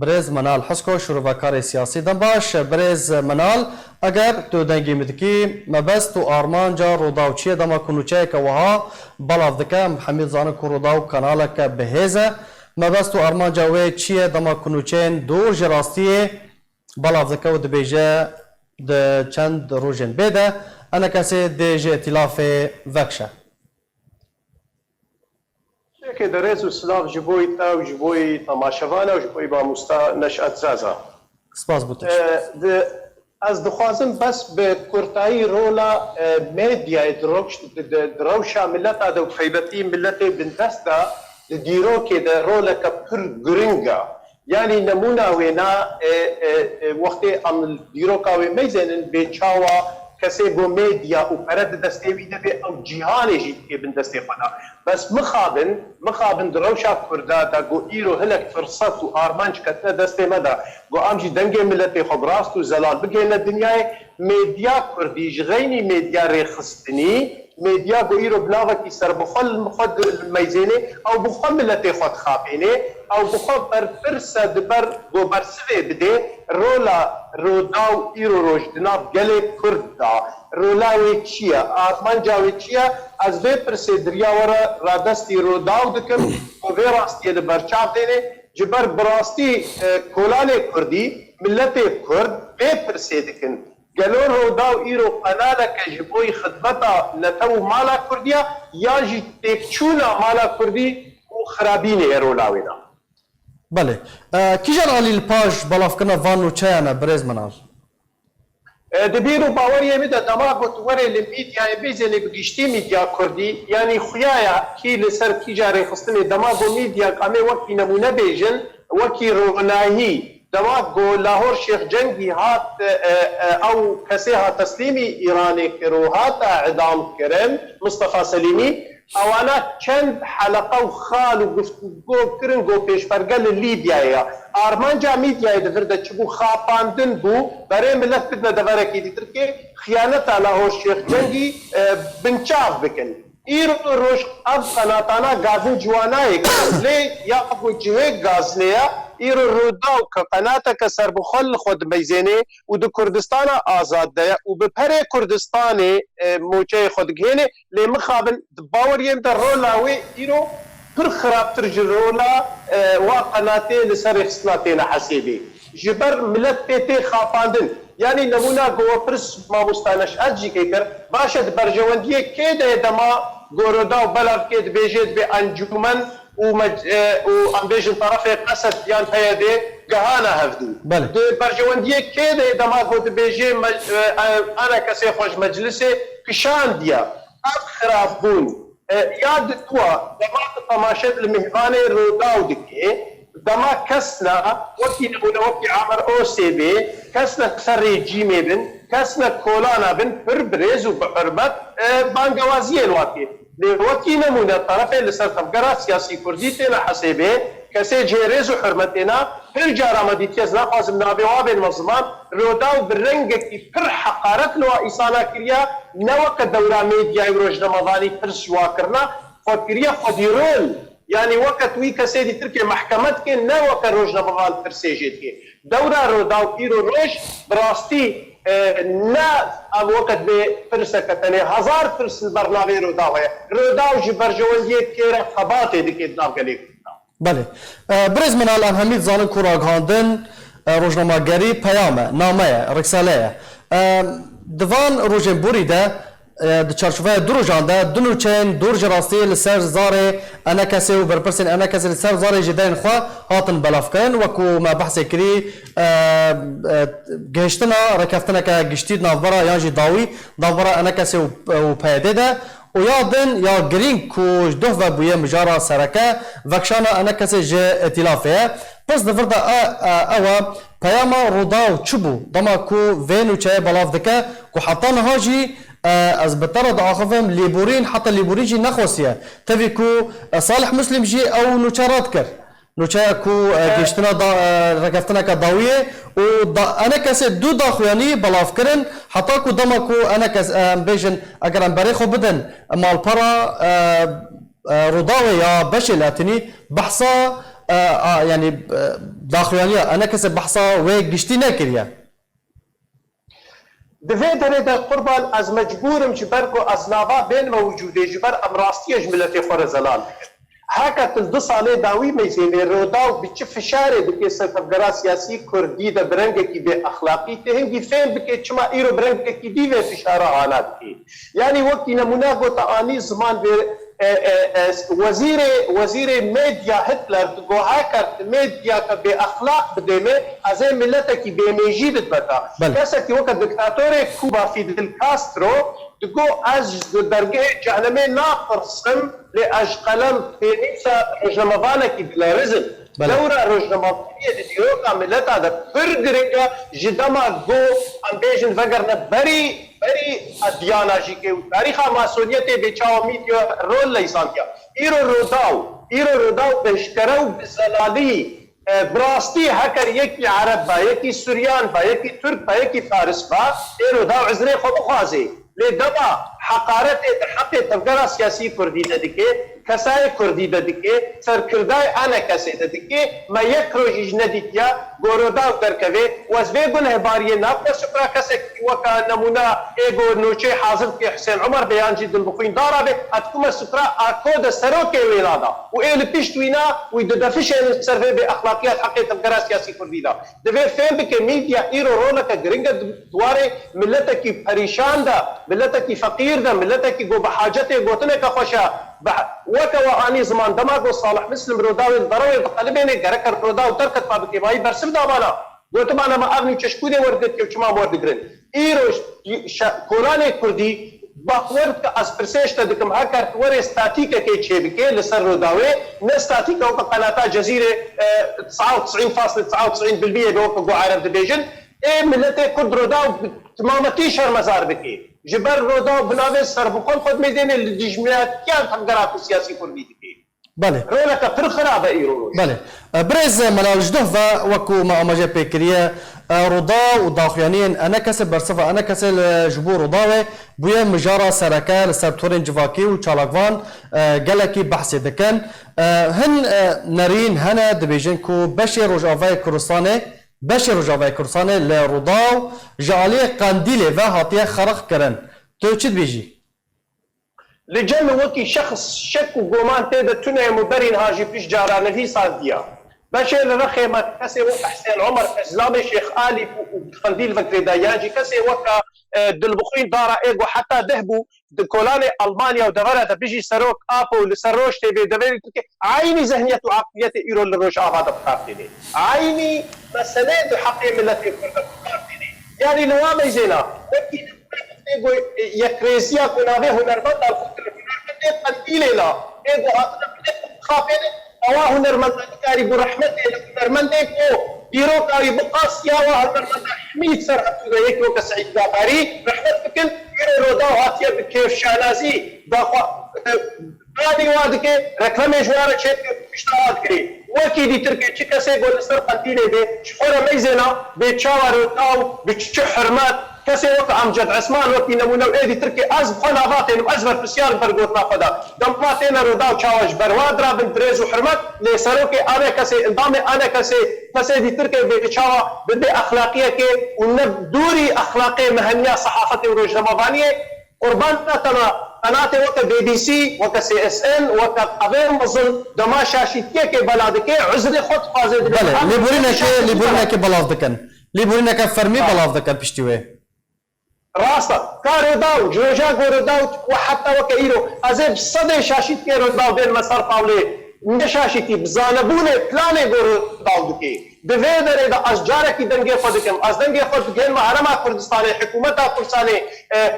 برز منال حسكو شirovekarê siyasî دم باش برز منال اگر تو دنگی مدکی مبست و آرمانجا روداو چیه دما کنوچه که وها بلاف دکه محمد زانه که روداو کاناله که بهیزه مبست و آرمانجا وی چیه دما کنوچه دور جراستیه بلاف دکه و دبیجه ده چند روژن بیده انا کسی دیجه اتلاف وکشه که درز و سلاف جبوی تا و جبوی تماشاوانه و جبوی با مستا نشأت زازا سپاس بودش از دخوازم بس به کرتایی رولا میدیا دروشا ملتا دو خیبتی ملت بندستا دیرو که در رولا کپر گرنگا یعنی نمونه وینا وقتی ام دیرو کاوی میزنن به چاوا کسی بو میدیا و پرد دستیوی دبی او جیهانی جید که بندستی خدا بس مخابن دروشا کردا دا گو ایرو هلک فرصت و آرمانج کتنا دستی مدا گو آمجی دنگ ملتی خب راست و زلال بگین دنیای میدیا کردیج غینی میدیا ریخستنی میدیا گو ایرو بلاغتی سر بخل خود میزینه او بخل ملتی خود خابینه او بخل بر فرصه دبر گو برسوه بده رولا روداو ایرو روش دناب گله کردا رولاوی چیه آرمانجاوی چیه از به پرسه دریا ورا رادستی روداو دکم و به راستی برچاف دینه جبر براستی کولان کردی ملت کرد به پرسه دکن گلو روداو ایرو قناة که جبوی خدمتا نتو مالا کردیا یا جی تکچونا مالا کردی و خرابینه رولاوینا بله کی جان علی الپاش بلاف کنه وانو چایانه برز منال دبیرو باوریه میده دماغ و توره لمیدیا بیزنی بگیشتی میدیا کردی یعنی خویایا کی لسر کی جاری خستنی دماغ و میدیا کامه وکی نمونه بیجن وکی رونایی دماغ و لاهور شیخ جنگی هات او کسی ها تسلیمی ایرانی کرو هات اعدام کرن مصطفى سلیمی اوانا چند حلقه و خال و گفتگو کرن گو پیشبرگل لیبیایا آرمانجا میدیای دفرده چبو خاپاندن بو برای ملت بدنا دفرکی دیتر که خیانت لاهور شیخ جنگی بنچاف بکن ایرو روش اب قناتانا گازن جوانای کن لی یا ابو جوه گازنیا ایرو روداو که قناتا که سر بخل خود میزنه و دو کردستان آزاد ده و به پر کردستان موچه خود گهنه لی مخابن باوریم در رولاوی ایرو پر خرابتر جرولا و قناته لسر اخصناتین حسیبی جبر ملت پیتی خافاندن یعنی نمونه گوه پرس ما مستانش اجی که کر باشد برجواندیه که ده دما گوروداو بلغ که بیجید به انجومن و امبیجن طرف قصد یان پیاده گهانه هفدو برجواندیه که ده دما گود بیجی انا کسی خوش مجلسه پیشان دیا اب خراب بون یاد توا دما تماشد المهبان روداو دکه دما کسنا وکی نمونه وکی عمر او سی بی کسنا سر رژیمه بن کسنا کولانا بن پر برز و بحرمت بانگوازی الواقع وکی نمونه طرف لسر تفگرات سیاسی کردی تینا حسیبه کسی جیرز و حرمتینا پر جارا مدیتی از ناقازم نابی وابین مظلمان روداو برنگه کی پر حقارت لوا ایسانا کریا نوک دورا میدیای روش رمضانی پر سوا کرنا خود کریا خودیرون يعني وقت وي كسيدي تركي محكمات كي نا وقت روج نبغال فرسيجيت كي دورة روداو إيرو روش براستي نا ام وقت بفرسة كتاني هزار فرس البرنامج روداو جي برجوانجيت كيرا خباتي دي كيدنام كليك بله برز منال ام همید زانن کوراغ هاندن روزنامه‌گری پیامه نامه رساله دوان روزن بوریده د چارچوبه دروژانده دنو چین دور جراستی لسر زاره انا کسی و برپرسین انا کسی لسر زاره جدین خواه هاتن بلاف کن وکو ما بحث کری گهشتنا رکفتنا که گشتید نافبرا یا جی داوی نافبرا انا کسی و پیاده ده و یادن یا گرین کو دوه و بویه مجارا سرکه وکشانا انا کسی جه اتلافه پس دفرده اوا پیاما روداو چبو دما کو وینو چه بلاف دکه کو حتی نهاجی از بطرد آخفهم لیبورین حتی لیبورین جی نخواسیه تبی کو صالح مسلم جی او نوچارات کر نوچه کو گشتنا رکفتنا که داویه و انا کسی دو داخویانی بلاف کرن حتی کو دما کو انا کس بیجن اگر ام بری خو بدن مال پرا روداوی یا بشی لاتنی بحثا يعني داخليانيا انا كسب بحصا وقشتي نكريا دفع دريدا قربان از مجبورم جبركو از ناوا بين موجوده جبر امراستي جملتي خور زلال هكا تلدو صالي داوي ميزيني روداو بيچ فشاري بكي سرکردگرا سياسي كردي دا برنگكي بي اخلاقي تهنگي فين بكي چما ايرو برنگكي دي و فشارة حالات كي يعني وقت نمونه گو تعاني زمان بي وزير ميديا هتلر تقول هاكر ميديا كبي اخلاق بدمه ازي ملتك بيميجي بتبتا كاسك وقت دكتاتوري كوبا فيدل كاسترو تقول از درجه جهنمي ناقرصم لاج قلم في نفسه رجنمضانك بلا رزق دورة رجنمضانية ديوكا ملتا دا برگرنگا جدما جو امبيجن وگرنا بري اديانا جيكي تاريخا ماسونيتي بيچاو ميديو رول ليسان كيا ايرو روداو بشكرو بزلالي براستي هكر يكي عرب با يكي سوريان با يكي ترك با يكي فارس با ايرو داو عزري خود خوازي لدما حقارت حق تفكر سياسي كردي ددكي كساي كردي ددكي سركرداي انا كسي ددكي ما يكروج نديكيا غوروداو دركوي وزبي بن هباريه ناقص شكرا كسك وكا نمونا ايغو نوچي حاضر كي حسين عمر بيان جد البخين دارابه اتكم سكرا اكود سروكي ولادا ويل بيشتوينا ويدفش السيرفي باخلاقيات حق تفكر سياسي كردي دا دبي فين بك ميديا ايرو رولك غرينغ دواري ملتك پريشان دا ملتك فقير دا ملتك جو بحاجته غوتنه كخوشا وكوا اني زمان دماغ صالح مسلم روداوي ضروي بقلبيني غركر روداو تركت بابكي باي برسم دابانا قلت انا ما ابني تشكودي وردت كما وردغرن ايروش كوراني كردي باورد از برسيش تدكم هكر ور استاتيكا كي تشيبكي لسر روداوي نستاتيكا وقناة جزيره 99.99% بوقو عرب ديفيجن اي ملتي كرد روداو تمامتي شر مزار بكي جبر روداو بناوي سر بكل خد ميدين الجمعيات كان تقرا سياسي كردي دكي بله رولك پر خرابه ايرو بله برز منال جدوه وكو ما اماجه بكريه روداو وداخليانين انا كسب برصفه انا كسب جبور روداوي بويا مجارة سركه لسبتورين جواكي وشالاكوان جالكي بحث دكن هن نارين هنا دبيجن كو بشي روجافاي كردستاني بشي روجافاي كردستاني لروداو جعليه قنديله و هاتيه خرق كرن تو چد بيجي لجن وكي شخص شك وقومان تيدا تنعي مبرين هاجي بيش جارة نفي صادية باشي لرخي ما كسي وكا حسين عمر اسلامي شيخ آلي وخنديل فكري داياجي كسي وكا دلبخين دارا ايغو حتى دهبو كولاني المانيا ودغرة دا بيجي سروك ابو لسروش تبي دبيري عيني ذهنية وعقلية ايرو للروش هذا بقارتيني عيني مسألة حقي ملتي كرد بقارتيني يعني نوامي زينا وكي يكريسيا كنابه هنرمند الخطر هنرمند قنديله لا ايغو هاتنا خافين او هنرمند كاري برحمته هنرمند كو بيرو كاري بقاسيا وهنرمند حميد سر حتى يكو كسعيد غفاري رحمت فكن يرو روداو هاتيه بكيف شانازي باخوا قادي وادك رقم جوار چت اشتراك كري وكي دي تركي چكسه گول سر قنديله به شخوره ميزنا بچاور روداو بچ حرمات كسي وقت امجد عثمان وقت نمونه ايدي تركي از خلافاتين وازبر بسيار برغوتنا خدا دماتين روداو چاوش بروادرا بن بريز وحرمت لسروكي انا كسي انضامي انا كسي دي تركي بيچاوا بدي اخلاقيه كي ونبدوري اخلاقيه مهنيه صحافتي وروجنمضانيه قربان تما قناة وقت بي بي سي وقت سي اس ان وقت قبل مظل دما شاشيتيه كي بلادكي عزري خود فازد بله ليبورينا كي بلافدكن ليبورينا كي فرمي بلافدكن بشتوي راستا كاروداو جوجا كاروداو وحتى وكايرو ازب صدى شاشيت كاروداو بين مسار باولي نشاشيتي بزانبونه بلاني كاروداو دكي بفيدر اذا اشجارك دنگي خودكم از دنگي خودكم محرمه كردستاني حكومتها كردستاني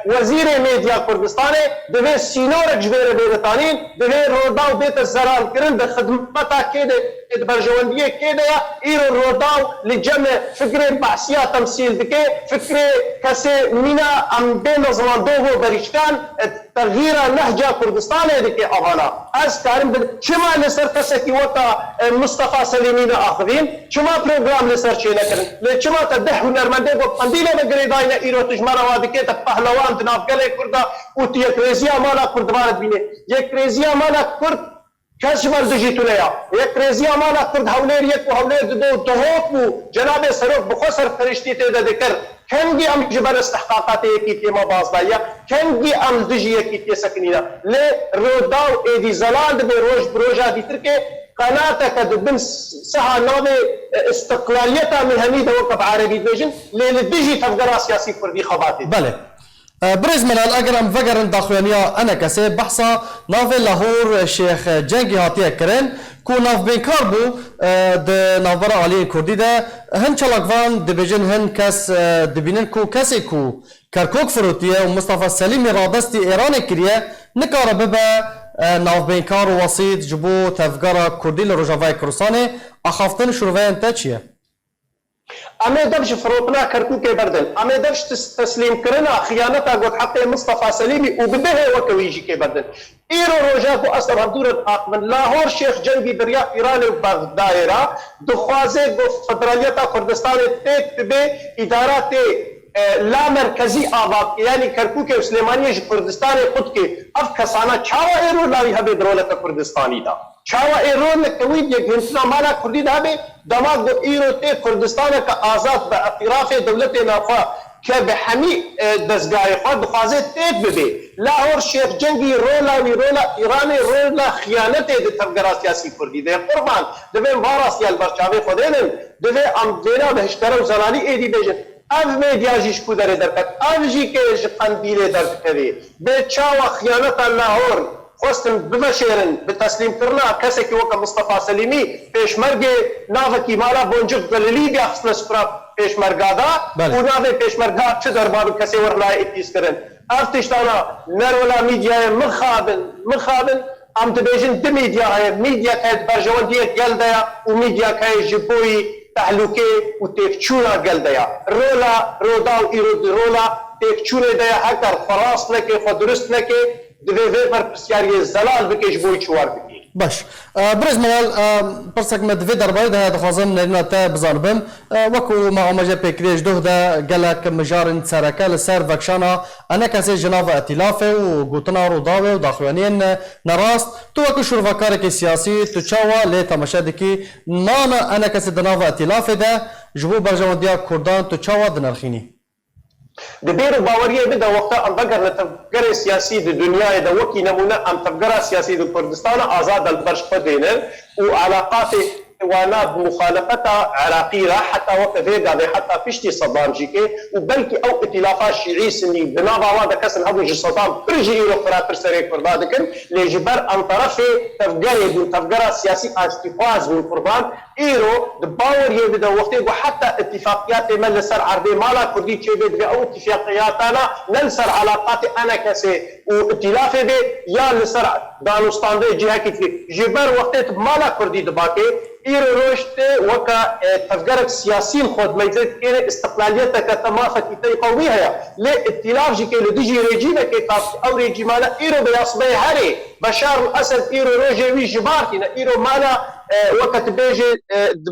وزير ميديا كردستاني بفي سينور جبير بيرتانين بفي روداو بيت الزران كرن بخدمتها كده برجوانديه كده ايرو روداو لجمع فكره بحثيه تمثيل دكي فكره كسي مينا ام بين زمان دوغو بريشتان تغيير نهجه كردستاني دكي افانا از كارم شما لسر كسكي وقتا مصطفى سليمين اخذين شما پروگرام لسر چه نکرن لچما تده هنرمنده گو قندیله بگریداینا ایرو تجمارا وادکه تا پهلوان تنافگل کرده و تی یک ریزیا مالا کردوارد بینه یک ریزیا مالا کرد کس مال دجیتونیا یک رزیا مالا کرد هولیر یک و هولیر دو دهوت بو جناب سروک بخسر فرشتی تیدا دکر کنگی ام جبر استحقاقات یکی تیما بازدایا کنگی ام دجی یکی تی سکنینا لی روداو ایدی زلال دبی روش بروجا دیتر که قناة كدبن سها نوع استقلاليتها من هنيدا وقف عربي دجن للدجي تفقرا سياسي كردي خباتي. بله. برز منال اگر ام وگرن داخوانیا انا کسی بحثا ناو لاهور شیخ جنگی هاتیه کرن کو ناو بینکار بو ده ناوبرا عالی کردی ده هن چلاکوان دبیجن هن کس دبینن کو کسی کو کرکوک فروتیه و مصطفى سلیم رادستی ایران کریه نکاره ببه ناو بینکار و وسیط جبو تفگرا کردی لروجاوای کرسانه اخافتن شروعه انتا چیه؟ اما دبش فروتنا كركوك بردن اما دبش تسليم كرنا خيانتها قد حق مصطفى سليمي وبدها وكويجي كي بردن ايرو روجاكو اصلا هدورة اقمن لاهور شيخ جنبي بريا ايران وبغدايرا دخوازي فدراليتا كردستان تيك تبي ادارات لا مركزي آباد يعني كركوك وسليمانية كردستان خود के अब खसाना छावा एरो लावी हबे दौलत कुर्दिस्तानी दा छावा एरो में कोई ये घंटा माला कुर्दी दा बे दमाग एरो ते कुर्दिस्तान का आजाद बातिराफ दौलत नाफा के बहमी दसगाह خود خوازه تیک بده لاهور شیخ جنگی رولا ایرانی رولا خیانت ده تفگرا سیاسی کردی ده قربان ده وارث یال برچاوی خودینن ده ام دینا بهشتر و زنانی ایدی بجن اف میدیا جیش کو داره درکت اف جی که قندیل درد کردی به چاوا خیانت لاهور خواستن بمشیرن به تسلیم کرنا کسی که وقت مصطفى سلیمی پیشمرگ ناوکی مالا بونجک دلیلی بیا خصل سپرا پیشمرگادا و ناوی پیشمرگا چه دربارو کسی ورلای اتیس کرن اف تشتانا نرولا میدیا مخابن ام تبیجن دو میدیا که برجوان دیت گل دیا و میدیا که جبوی تحلوكي وتكشونا قلديا روداو ايرود رولا تكشونا ديا هكر فراس نكي فدرست نكي دوی بر پرسیاری زلال بکش بوی چوار بکی. باش برز منال پرسک مدوی درباره ده دخوازم نرنا تا بزاربم وکو معامجه پیکریش دوه ده گلک مجارن سرکه لسر وکشانا انا کسی جناو اتلافه و گوتنا روداوه و داخوانین نراست تو وکو شروفکارێ سیاسی تو چاوا لی تماشا دکی نانا انا کسی دناو اتلافه ده جبو برجواندیا کردان تو چاوا دنرخینی دبیر باوریه بده وقتا ام بگر تفکر سیاسی د دنیا د وکی نمونه ام تفکر سیاسی د کردستان آزاد البرش خدینن و علاقات وانا بمخالفتها عراقية حتى وقت فيدا حتى فيشتي صدام جيكي وبلكي او ائتلافات شيعي سني بنابا هذا كسن ابو جي صدام برجي ايرو قراتر سريك فردادكن لجبر ان طرف تفقر سياسي استفاز من قربان ايرو دباور يبدا وقت وحتى اتفاقيات من لسر عربي مالا كردي تشيبد او اتفاقياتنا نلسر علاقات انا كسي وائتلافي بي يا لسر دانستان دي جهه كي جبر وقت مالا كردي دباكي ايرو روشت وكا تفقرك سياسيين خود ميزت إيرو استقلاليتك تمافة كي قوية لي ائتلاف جي كي لديجي ريجيمة كي او ريجيمانا ايرو بيصبي هاري بشار الاسد ايرو روجي وي جبارتنا ايرو مالا وقت بيجي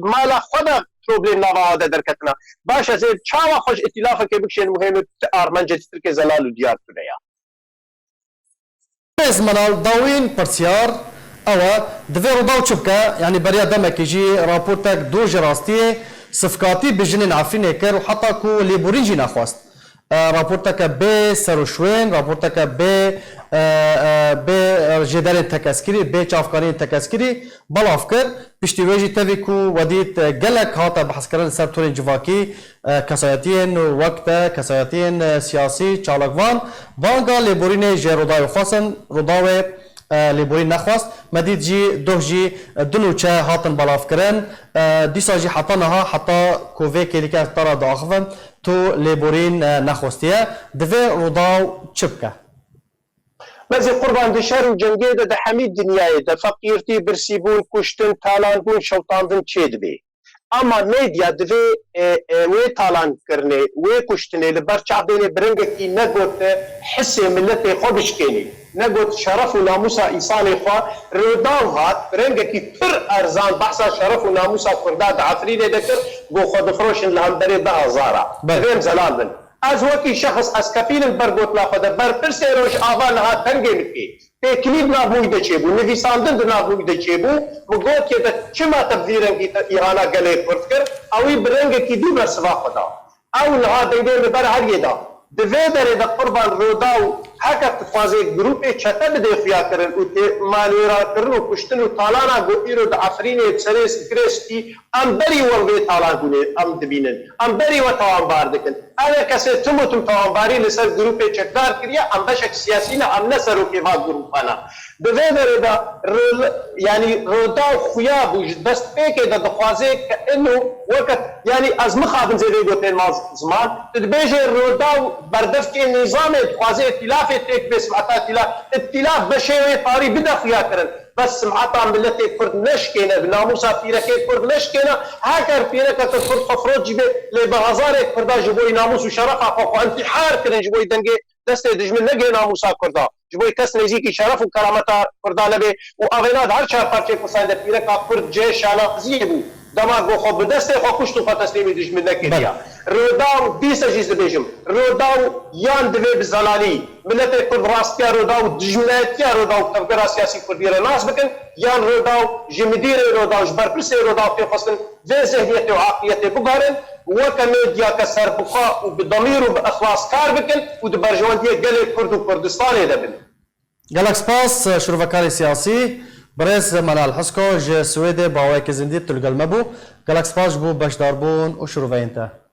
مالا خدا بروبلم نوا هذا دركتنا باشا زي تشاوا خوش ائتلافك بكشين مهم ارمنجه تركي زلال وديار كديا بس منال داوين برسيار او دوی روداو چبکه یعنی بریا دمکی جی راپورتک دو جراستیه صفقاتی بجنین عفرین کر و حتی کو لیبورین جی نخواست راپورتک به سروشوین راپورتک به جدال تکسکری به چافکاری تکسکری بلاف کر پشتی ویجی تاوی کو ودیت گلک هاتا بحث کردن سر طور جواکی کسایتین وقت کسایتین سیاسی چالکوان بانگا لیبورین جی روداو خواستن روداوی لیبورین نخواست مدید جی دو جی دنوچه هاتن بلاف کرن دیسا جی حتی نها حتی کووه کلی که اختارا داخفن تو لیبورین نخواستیه دوی روداو چبکه مزی قربان دشار و جنگی ده حمید دنیای ده فقیرتی برسی بون کشتن تالان بون شوطاندن چید بی اما میدیا دوی وی تالان کرنه وی کشتنه لبر چعدین برنگه کی نگوت حس ملت خودش کنی نقول شرف وناموسا إيصالي خوا روداو هات برنجة كي پر أرزان بحثا شرف وناموسا كرداد عفريدة ذكر بو خود خروشن لهم بريد بها زارا بهم زلال بن از وکی شخص از کفیل برگوت نخوده برپرس روش آوا نها تنگه مکی تکلیب نابوی ده چه بو نویساندن ده نابوی ده چه بو مگوت که ده چما تبذیرن که ایرانا گله کرد کرد اوی برنگ که دی برسوا خدا او نها دنگه ببر هر یه دا دوی داره ده قربان روداو هکا تفازه گروپ چطه بده خیا کرن و مانورا کرن و کشتن و تالانا گو ایرو ده افرین سریس کرستی ام بری والوی تالان گونه ام دبینن ام بری و توانبار دکن اگر کسی تم توانباری لسر گروپ چکدار کریا ام بشک سیاسی نه ام نسر و کیفا گروپانا دوی داره ده یعنی روداو خویا بوش دست پیکه ده دخوازه که انو وقت یعنی از مخابن زیده گوتین ماز زمان تدبیجه روداو بردفت نظام دخوازه اتلاف تك بسمعتا اتلاف بشيوي طاري بدا خيا كرن بس سمعتا ملتي كرد نشكينا بناموسا فيركي كرد نشكينا هاكر فيركا كرد خفروت جيبي لبغزاري كردا جبوي ناموس وشرفا فوق انتحار كرن جبوي دنجي دستي دجمن نجي ناموسا كردا جبوي كس نزيكي شرف وكرامتا كردا لبي واغيناد هر شهر بارچه كساند فيركا كرد جيش شانا زيبو دماغ خو بدسته خو کشتو فتسلیمی دشمن نکریا روداو دیسه جیز بیجم روداو یان دوی بزلالی ملت کرد راستیا روداو دجمناتیا روداو تفکر سیاسی کردیره ناس بکن یان روداو جمدیر روداو جبر پرس روداو في فصل ذي ذهنيته وعقليته بقارن وكميديا كسر بقاء وبضمير وباخلاص كار بكن ودبرجوانتيه قال كرد وكردستان دبن گلک سپاس شروفکاری سیاسی برس منال حسكو جه سويد باوي كزندي تلقى المبو قالك سباش بو باش داربون وشروفين تا